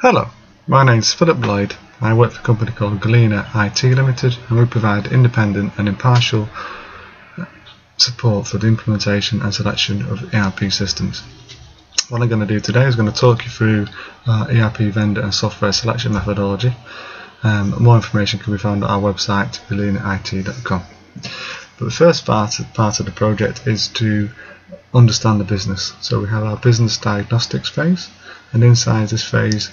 Hello, my name is Philip Lloyd. I work for a company called Galena IT Limited, and we provide independent and impartial support for the implementation and selection of ERP systems. What I'm going to do today is going to talk you through our ERP vendor and software selection methodology. More information can be found at our website, galenait.com. But the first part of the project is to understand the business. So we have our business diagnostics phase, and inside this phase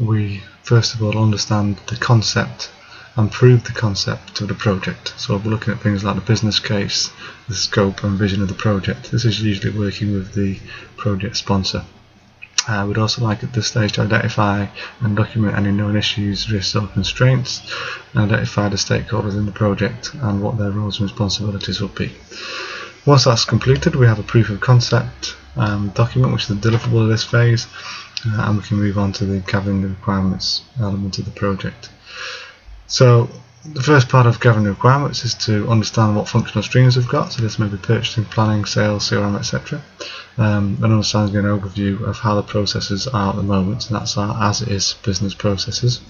we first of all understand the concept and prove the concept of the project. So we'll be looking at things like the business case, the scope and vision of the project. This is usually working with the project sponsor. We'd also like at this stage to identify and document any known issues, risks or constraints, and identify the stakeholders in the project and what their roles and responsibilities will be. Once that's completed, we have a proof of concept document, which is the deliverable of this phase, and we can move on to the gathering the requirements element of the project. So the first part of gathering the requirements is to understand what functional streams we've got. So this may be purchasing, planning, sales, CRM, etc. And understanding an overview of how the processes are at the moment, and that's our as is business processes.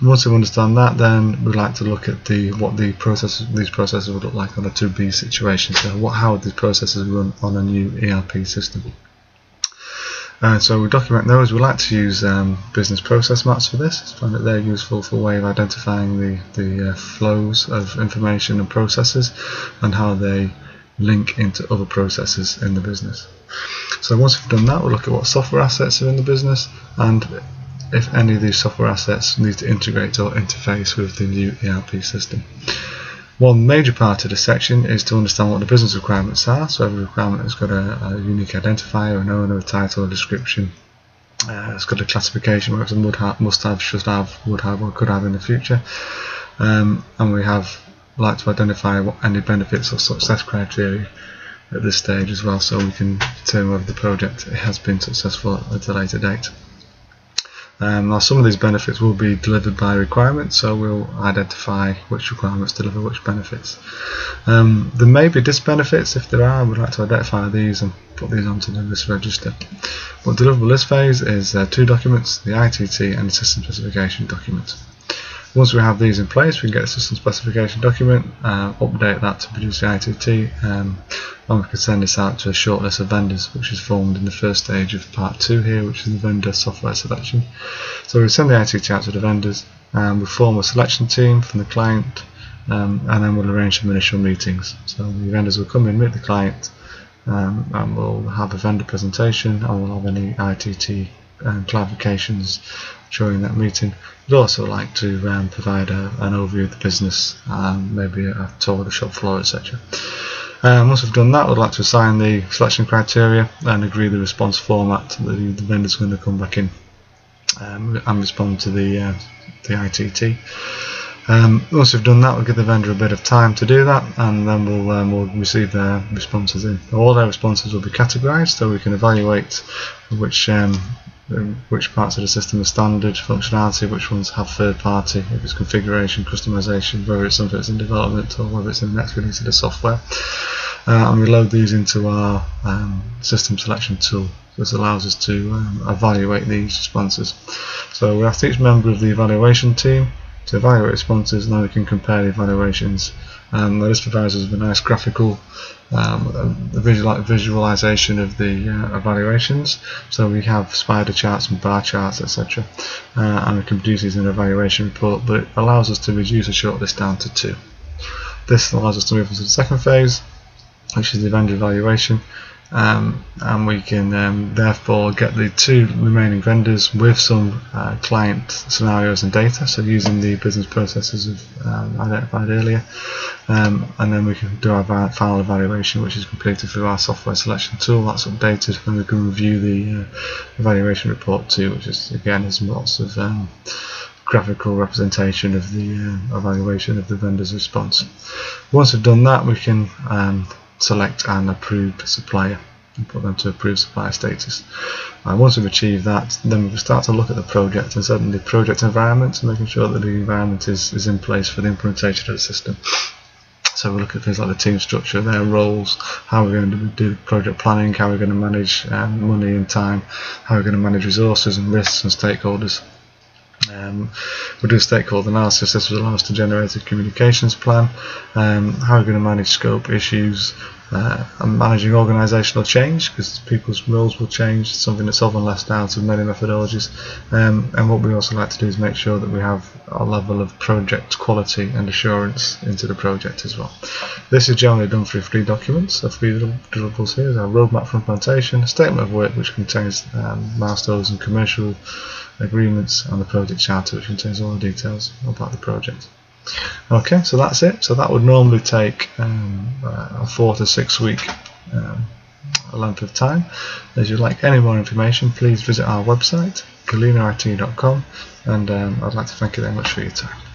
Once we understand that, then we'd like to look at what these processes would look like on a to-be situation. So how would these processes run on a new ERP system? So we document those. We like to use business process maps for this. I find that they're useful for a way of identifying the flows of information and processes and how they link into other processes in the business. So once we've done that, we'll look at what software assets are in the business and if any of these software assets need to integrate or interface with the new ERP system. One major part of this section is to understand what the business requirements are. So every requirement has got a unique identifier, an owner, a title, a description. It's got a classification where it's a must have, should have, would have or could have in the future. And we like to identify what any benefits or success criteria at this stage as well, so we can determine whether the project has been successful at a later date. Now some of these benefits will be delivered by requirements, so we'll identify which requirements deliver which benefits. There may be disbenefits. If there are, we'd like to identify these and put these onto the list register. What deliverable list phase is two documents, the ITT and the system specification document. Once we have these in place, we can get a system specification document, update that to produce the ITT, and we can send this out to a short list of vendors, which is formed in the first stage of part 2 here, which is the vendor software selection. So we send the ITT out to the vendors, and we form a selection team from the client, and then we'll arrange some initial meetings. So the vendors will come in, meet the client, and we'll have a vendor presentation, and we'll have any ITT clarifications during that meeting. We'd also like to provide an overview of the business, maybe a tour of the shop floor, etc. Once we've done that, we'd like to assign the selection criteria and agree the response format that the vendor's going to come back in and respond to the ITT. Once we've done that, we'll give the vendor a bit of time to do that, and then we'll receive their responses in. All their responses will be categorised, so we can evaluate which parts of the system are standard functionality, which ones have third party, if it's configuration, customization, whether it's something that's in development or whether it's in the next release of the software. And we load these into our system selection tool. This allows us to evaluate these responses. So we ask each member of the evaluation team to evaluate responses, and then we can compare the evaluations. This provides us with a nice graphical visualization of the evaluations. So we have spider charts and bar charts, etc. And we can produce these in an evaluation report, but it allows us to reduce a shortlist down to 2. This allows us to move into the second phase, which is the vendor evaluation. And we can therefore get the 2 remaining vendors with some client scenarios and data, so using the business processes we've identified earlier, and then we can do our final evaluation, which is completed through our software selection tool. That's updated, and we can review the evaluation report too, which is again has lots of graphical representation of the evaluation of the vendor's response. Once we've done that, we can select an approved supplier and put them to approved supplier status. Once we've achieved that, then we start to look at the project and certainly the project environment, and making sure that the environment is in place for the implementation of the system. So we look at things like the team structure, their roles, how we're going to do project planning, how we're going to manage money and time, how we're going to manage resources and risks and stakeholders. We do stakeholder analysis. This will allow us to generate a communications plan, how we're going to manage scope issues, and managing organisational change, because people's roles will change, something that's often left out of many methodologies. And what we also like to do is make sure that we have a level of project quality and assurance into the project as well. This is generally done through 3 documents. The 3 deliverables here is our roadmap for implementation, a statement of work which contains milestones and commercial agreements, and the project charter which contains all the details about the project. Okay, so that's it. So that would normally take a 4 to 6 week length of time. If you'd like any more information, please visit our website, galenaIT.com, and I'd like to thank you very much for your time.